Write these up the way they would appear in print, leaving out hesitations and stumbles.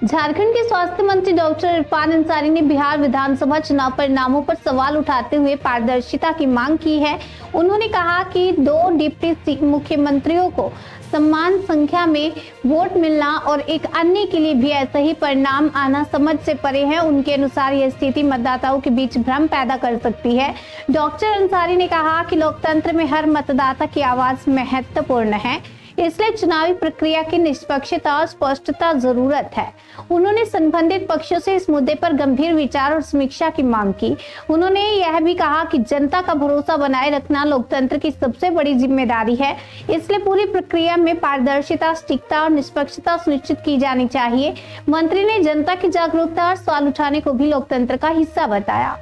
झारखंड के स्वास्थ्य मंत्री डॉक्टर इरफान अंसारी ने बिहार विधानसभा चुनाव परिणामों पर सवाल उठाते हुए पारदर्शिता की मांग की है। उन्होंने कहा कि 2 डिप्टी मुख्यमंत्रियों को समान संख्या में वोट मिलना और एक अन्य के लिए भी ऐसा ही परिणाम आना समझ से परे है। उनके अनुसार यह स्थिति मतदाताओं के बीच भ्रम पैदा कर सकती है। डॉक्टर अंसारी ने कहा कि लोकतंत्र में हर मतदाता की आवाज महत्वपूर्ण है, इसलिए चुनावी प्रक्रिया की निष्पक्षता और स्पष्टता जरूरत है। उन्होंने संबंधित पक्षों से इस मुद्दे पर गंभीर विचार और समीक्षा की मांग की। उन्होंने यह भी कहा कि जनता का भरोसा बनाए रखना लोकतंत्र की सबसे बड़ी जिम्मेदारी है, इसलिए पूरी प्रक्रिया में पारदर्शिता, सटीकता और निष्पक्षता सुनिश्चित की जानी चाहिए। मंत्री ने जनता की जागरूकता और सवाल उठाने को भी लोकतंत्र का हिस्सा बताया।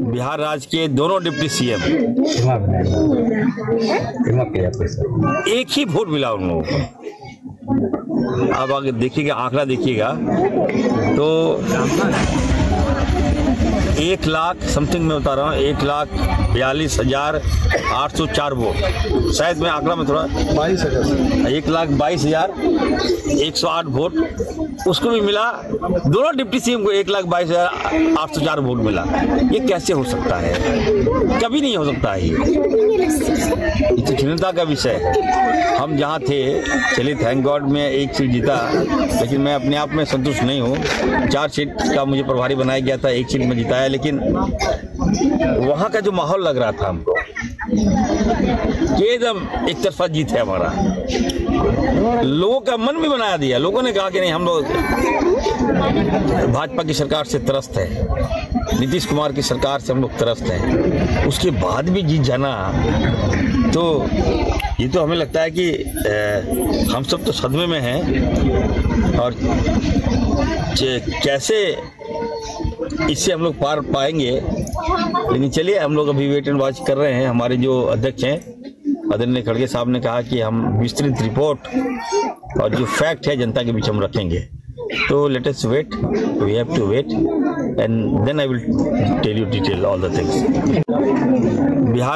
बिहार राज्य के दोनों डिप्टी सीएम एक ही वोट मिला उन लोगों को। अब आगे देखिएगा, आंकड़ा देखिएगा तो 1 लाख समथिंग में बता रहा हूँ, 1,42,804 वोट, शायद मैं आंकड़ा में थोड़ा 1,22,108 वोट उसको भी मिला। दोनों डिप्टी सीएम को 1,22,804 वोट मिला। ये कैसे हो सकता है? कभी नहीं हो सकता है। ये तो चिंता का विषय है। हम जहाँ थे, चलिए थैंक गॉड मैं 1 सीट जीता, लेकिन मैं अपने आप में संतुष्ट नहीं हूँ। 4 सीट का मुझे प्रभारी बनाया गया था, 1 सीट में जिताया, लेकिन वहाँ का जो माहौल लग रहा था हमको कि एकदम एक तरफा जीत है हमारा। लोगों का मन भी बना दिया। लोगों ने कहा कि नहीं, हम लोग भाजपा की सरकार से त्रस्त है, नीतीश कुमार की सरकार से हम लोग त्रस्त हैं। उसके बाद भी जीत जाना, तो ये तो हमें लगता है कि हम सब तो सदमे में हैं और कैसे इससे हम लोग पार पाएंगे। लेकिन चलिए, हम लोग अभी वेट एंड वॉच कर रहे हैं। हमारे जो अध्यक्ष हैं आदरणीय खड़गे साहब ने कहा कि हम विस्तृत रिपोर्ट और जो फैक्ट है जनता के बीच हम रखेंगे। तो let us wait, we have to wait and then I will tell you detail all the things. Bihar